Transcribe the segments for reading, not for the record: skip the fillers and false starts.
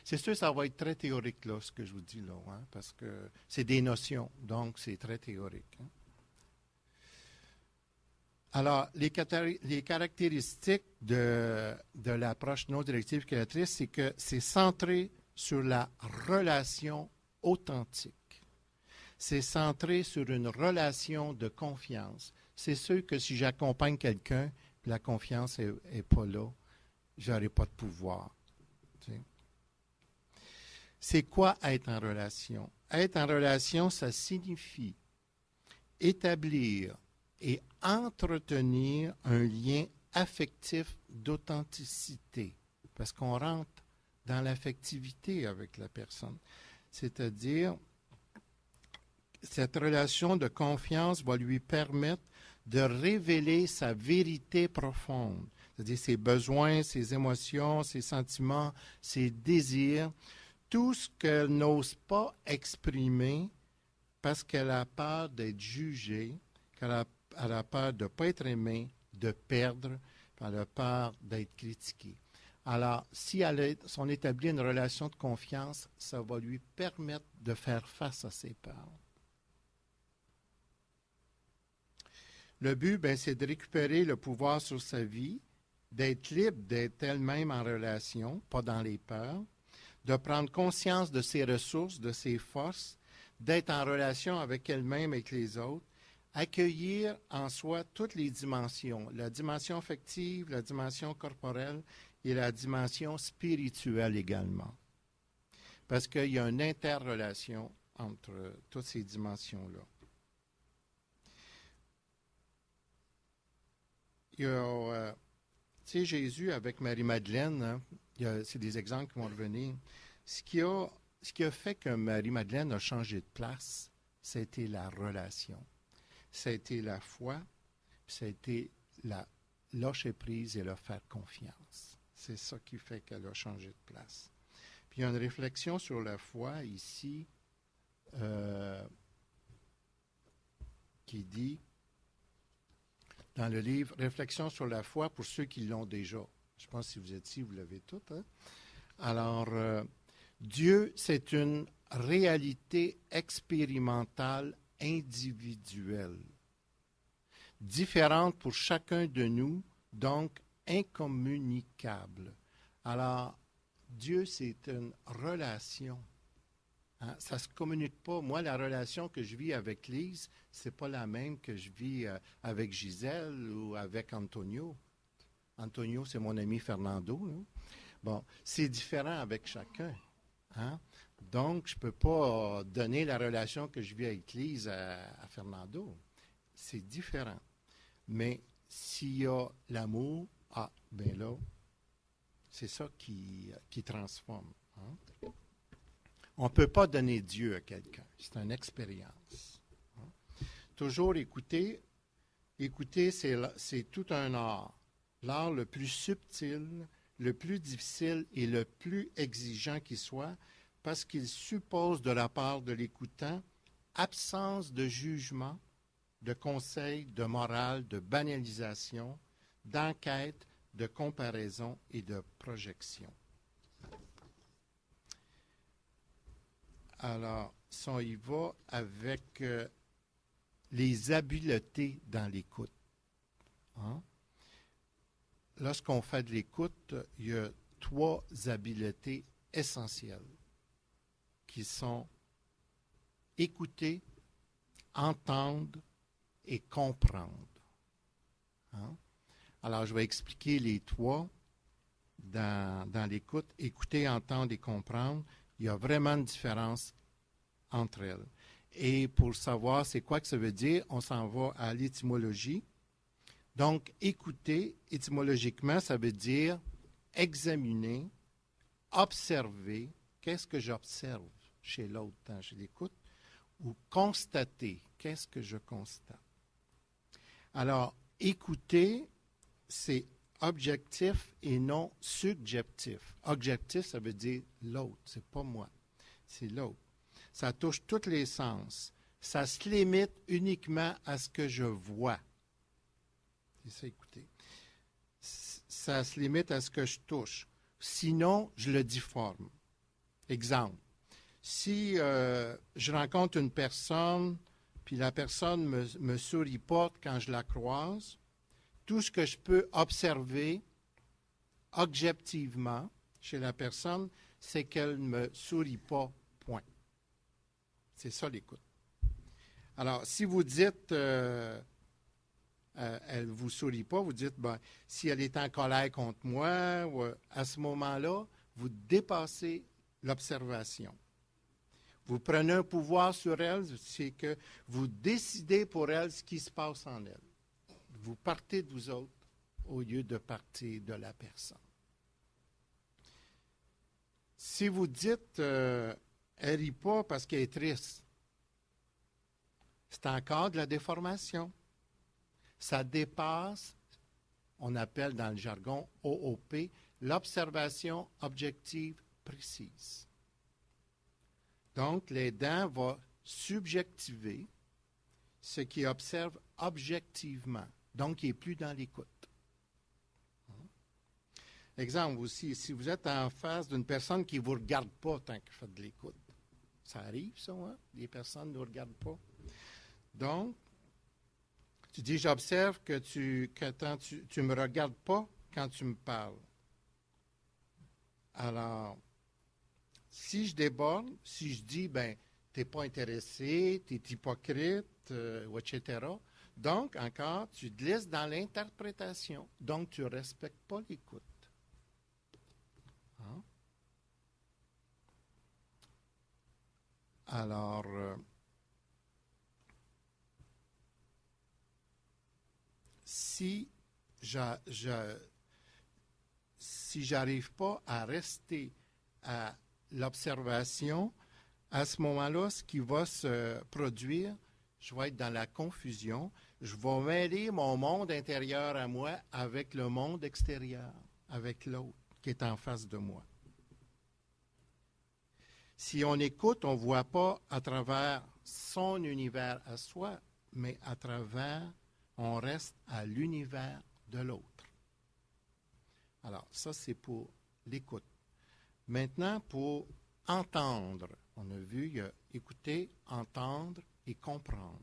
C'est sûr, ça va être très théorique, là, ce que je vous dis là, hein, parce que c'est des notions, donc c'est très théorique. Hein. Alors, les caractéristiques de l'approche non directive créatrice, c'est que c'est centré sur la relation authentique. C'est centré sur une relation de confiance. C'est sûr que si j'accompagne quelqu'un, la confiance n'est pas là, je n'aurai pas de pouvoir. Tu sais. C'est quoi être en relation? Être en relation, ça signifie établir et entretenir un lien affectif d'authenticité, parce qu'on rentre dans l'affectivité avec la personne. C'est-à-dire, cette relation de confiance va lui permettre de révéler sa vérité profonde, c'est-à-dire ses besoins, ses émotions, ses sentiments, ses désirs, tout ce qu'elle n'ose pas exprimer parce qu'elle a peur d'être jugée, qu'elle a peur de ne pas être aimée, de perdre, elle a peur d'être critiquée. Alors, si on établit une relation de confiance, ça va lui permettre de faire face à ses peurs. Le but, c'est de récupérer le pouvoir sur sa vie, d'être libre d'être elle-même en relation, pas dans les peurs, de prendre conscience de ses ressources, de ses forces, d'être en relation avec elle-même et avec les autres, accueillir en soi toutes les dimensions, la dimension affective, la dimension corporelle et la dimension spirituelle également. Parce qu'il y a une interrelation entre toutes ces dimensions-là. Il y a, tu sais, Jésus avec Marie-Madeleine, hein, c'est des exemples qui vont revenir. Ce qui a fait que Marie-Madeleine a changé de place, c'était la relation. Ça a été la foi, puis ça a été la lâcher prise et leur faire confiance. C'est ça qui fait qu'elle a changé de place. Puis il y a une réflexion sur la foi ici qui dit, dans le livre « Réflexion sur la foi pour ceux qui l'ont déjà ». Je pense que si vous êtes ici, vous l'avez tout. Hein? Alors, Dieu, c'est une réalité expérimentale individuelle, différente pour chacun de nous, donc incommunicable. Alors, Dieu, c'est une relation. Hein? Ça ne se communique pas. Moi, la relation que je vis avec Lise, ce n'est pas la même que je vis avec Gisèle ou avec Antonio. Antonio, c'est mon ami Fernando. Là. Bon, c'est différent avec chacun. Hein? Donc, je ne peux pas donner la relation que je vis avec Lise à Fernando. C'est différent. Mais s'il y a l'amour, bien là, c'est ça qui transforme. Hein? On ne peut pas donner Dieu à quelqu'un. C'est une expérience. Hein? Toujours écouter. Écouter, c'est tout un art. L'art le plus subtil, le plus difficile et le plus exigeant qui soit, parce qu'il suppose de la part de l'écoutant absence de jugement, de conseil, de morale, de banalisation, d'enquête, de comparaison et de projection. Alors, si on y va avec les habiletés dans l'écoute. Hein? Lorsqu'on fait de l'écoute, il y a 3 habiletés essentielles qui sont écouter, entendre et comprendre. Hein? Alors, je vais expliquer les 3 dans l'écoute. Écouter, entendre et comprendre. Il y a vraiment une différence entre elles. Et pour savoir c'est quoi que ça veut dire, on s'en va à l'étymologie. Donc, écouter, étymologiquement, ça veut dire examiner, observer. Qu'est-ce que j'observe chez l'autre quand je l'écoute? Ou constater. Qu'est-ce que je constate? Alors, écouter, c'est objectif et non subjectif. Objectif, ça veut dire l'autre, c'est pas moi, c'est l'autre. Ça touche tous les sens. Ça se limite uniquement à ce que je vois. C'est ça, écoutez. Ça se limite à ce que je touche. Sinon, je le difforme. Exemple, si je rencontre une personne, puis la personne me sourit pas quand je la croise, tout ce que je peux observer objectivement chez la personne, c'est qu'elle ne me sourit pas, point. C'est ça l'écoute. Alors, si vous dites, elle ne vous sourit pas, vous dites, ben, si elle est en colère contre moi, ou, à ce moment-là, vous dépassez l'observation. Vous prenez un pouvoir sur elle, c'est que vous décidez pour elle ce qui se passe en elle. Vous partez de vous autres au lieu de partir de la personne. Si vous dites, elle ne rit pas parce qu'elle est triste, c'est encore de la déformation. Ça dépasse, on appelle dans le jargon OOP, l'observation objective précise. Donc, l'aidant va subjectiver ce qu'il observe objectivement. Donc, il n'est plus dans l'écoute. Exemple aussi, si vous êtes en face d'une personne qui ne vous regarde pas tant que vous faites de l'écoute. Ça arrive, ça, hein? Les personnes ne vous regardent pas. Donc, tu dis, j'observe que tu ne me regardes pas quand tu me parles. Alors, si je déborde, si je dis, ben, tu n'es pas intéressé, tu es hypocrite, etc. Donc, encore, tu te laisses dans l'interprétation. Donc, tu ne respectes pas l'écoute. Hein? Alors, si j'arrive pas à rester à l'observation, à ce moment-là, ce qui va se produire, je vais être dans la confusion. Je vais mêler mon monde intérieur à moi avec le monde extérieur, avec l'autre qui est en face de moi. Si on écoute, on ne voit pas à travers son univers à soi, mais à travers, on reste à l'univers de l'autre. Alors, ça, c'est pour l'écoute. Maintenant, pour entendre. On a vu, il y a écouter, entendre et comprendre.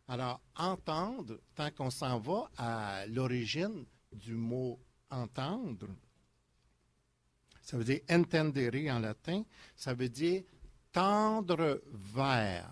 Alors, entendre, tant qu'on s'en va à l'origine du mot entendre, ça veut dire entendere en latin, ça veut dire tendre vers.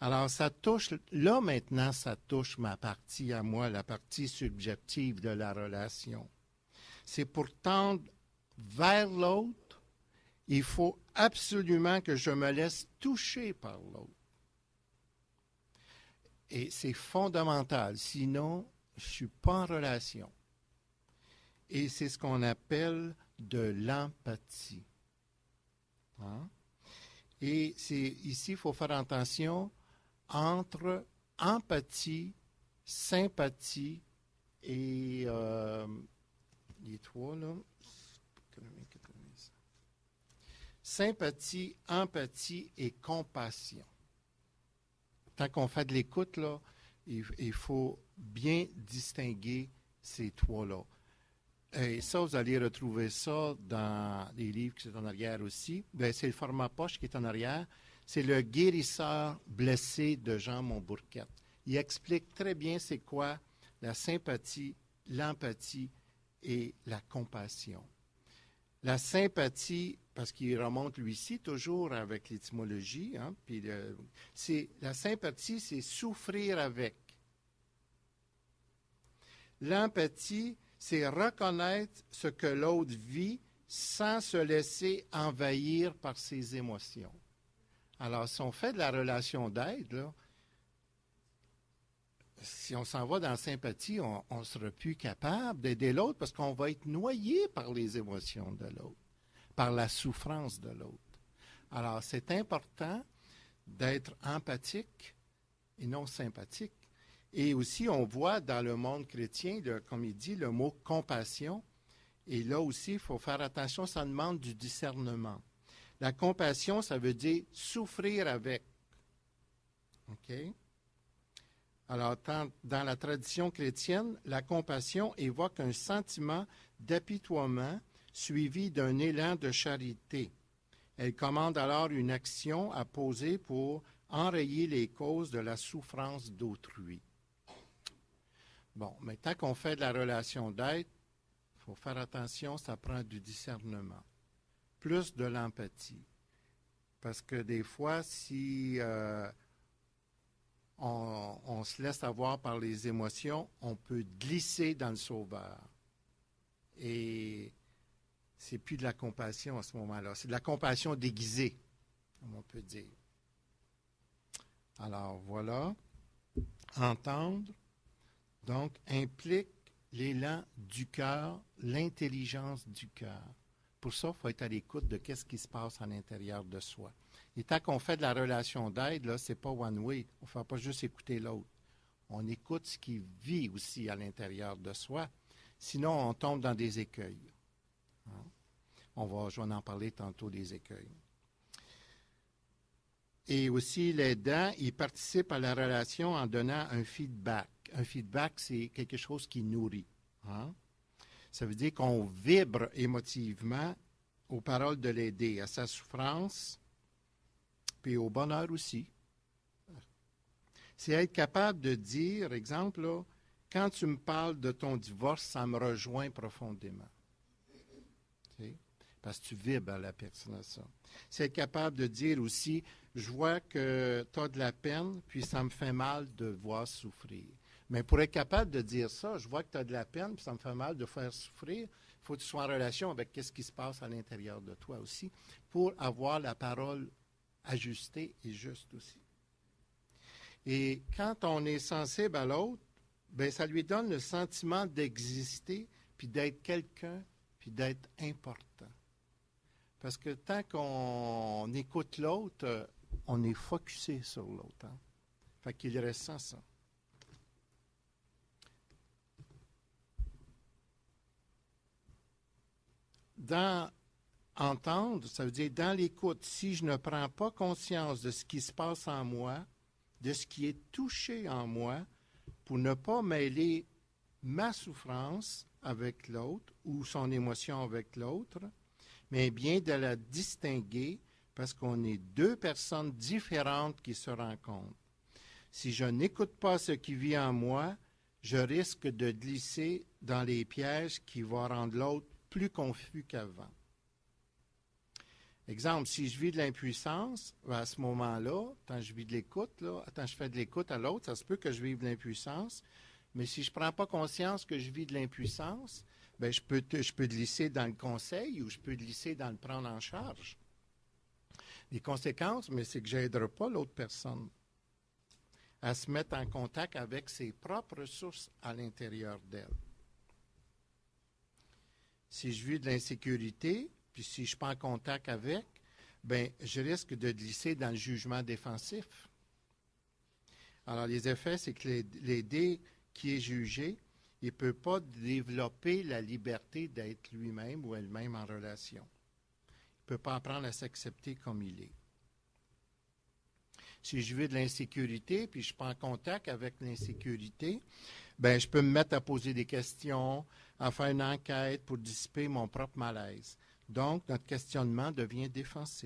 Alors, ça touche, là maintenant, ça touche ma partie à moi, la partie subjective de la relation. C'est pour tendre vers l'autre, il faut absolument que je me laisse toucher par l'autre. Et c'est fondamental, sinon, je ne suis pas en relation. Et c'est ce qu'on appelle de l'empathie. Hein? Et ici, il faut faire attention entre empathie, sympathie et les trois, là. Sympathie, empathie et compassion. Tant qu'on fait de l'écoute, là, il faut bien distinguer ces trois-là. Et ça, vous allez retrouver ça dans les livres qui sont en arrière aussi. Bien, c'est le format poche qui est en arrière. C'est le guérisseur blessé de Jean Montbourquette. Il explique très bien c'est quoi la sympathie, l'empathie et la compassion. La sympathie, parce qu'il remonte lui-ci toujours avec l'étymologie, hein, puis la sympathie, c'est souffrir avec. L'empathie, c'est reconnaître ce que l'autre vit sans se laisser envahir par ses émotions. Alors, si on fait de la relation d'aide, là, si on s'en va dans la sympathie, on ne sera plus capable d'aider l'autre parce qu'on va être noyé par les émotions de l'autre, par la souffrance de l'autre. Alors, c'est important d'être empathique et non sympathique. Et aussi, on voit dans le monde chrétien, comme il dit, le mot compassion. Et là aussi, il faut faire attention, ça demande du discernement. La compassion, ça veut dire souffrir avec. OK? Alors, dans la tradition chrétienne, la compassion évoque un sentiment d'apitoiement suivi d'un élan de charité. Elle commande alors une action à poser pour enrayer les causes de la souffrance d'autrui. Bon, maintenant qu'on fait de la relation d'aide, il faut faire attention, ça prend du discernement, plus de l'empathie. Parce que des fois, si on se laisse avoir par les émotions, on peut glisser dans le sauveur. Et c'est plus de la compassion à ce moment-là. C'est de la compassion déguisée, comme on peut dire. Alors, voilà. Entendre, donc, implique l'élan du cœur, l'intelligence du cœur. Pour ça, il faut être à l'écoute de ce qui se passe à l'intérieur de soi. Et tant qu'on fait de la relation d'aide, là, c'est pas one way. On ne fait pas juste écouter l'autre. On écoute ce qui vit aussi à l'intérieur de soi. Sinon, on tombe dans des écueils. Je vais en parler tantôt des écueils. Et aussi, l'aidant, il participe à la relation en donnant un feedback. Un feedback, c'est quelque chose qui nourrit. Ça veut dire qu'on vibre émotivement aux paroles de l'aider, à sa souffrance, puis au bonheur aussi. C'est être capable de dire, exemple, là, quand tu me parles de ton divorce, ça me rejoint profondément. Parce que tu vibres à la personne à ça. C'est être capable de dire aussi, je vois que tu as de la peine, puis ça me fait mal de voir souffrir. Mais pour être capable de dire ça, je vois que tu as de la peine, puis ça me fait mal de faire souffrir, il faut que tu sois en relation avec ce qui se passe à l'intérieur de toi aussi, pour avoir la parole ajustée et juste aussi. Et quand on est sensible à l'autre, bien, ça lui donne le sentiment d'exister, puis d'être quelqu'un, puis d'être important. Parce que tant qu'on écoute l'autre, on est focusé sur l'autre. Fait qu'il ressent ça. Dans entendre, ça veut dire dans l'écoute, si je ne prends pas conscience de ce qui se passe en moi, de ce qui est touché en moi, pour ne pas mêler ma souffrance avec l'autre ou son émotion avec l'autre, mais bien de la distinguer parce qu'on est deux personnes différentes qui se rencontrent. Si je n'écoute pas ce qui vit en moi, je risque de glisser dans les pièges qui vont rendre l'autre plus confus qu'avant. Exemple, si je vis de l'impuissance, à ce moment-là, quand je vis de l'écoute, quand je fais de l'écoute à l'autre, ça se peut que je vive de l'impuissance, mais si je ne prends pas conscience que je vis de l'impuissance, bien, je peux glisser dans le conseil ou je peux glisser dans le prendre en charge. Les conséquences, mais c'est que je n'aiderai pas l'autre personne à se mettre en contact avec ses propres ressources à l'intérieur d'elle. Si je vis de l'insécurité, puis si je ne suis pas en contact avec, bien, je risque de glisser dans le jugement défensif. Alors, les effets, c'est que l'aider qui est jugé, il ne peut pas développer la liberté d'être lui-même ou elle-même en relation. Il ne peut pas apprendre à s'accepter comme il est. Si je vis de l'insécurité, puis je ne suis pas en contact avec l'insécurité, bien, je peux me mettre à poser des questions, à faire une enquête pour dissiper mon propre malaise. Donc, notre questionnement devient défensif.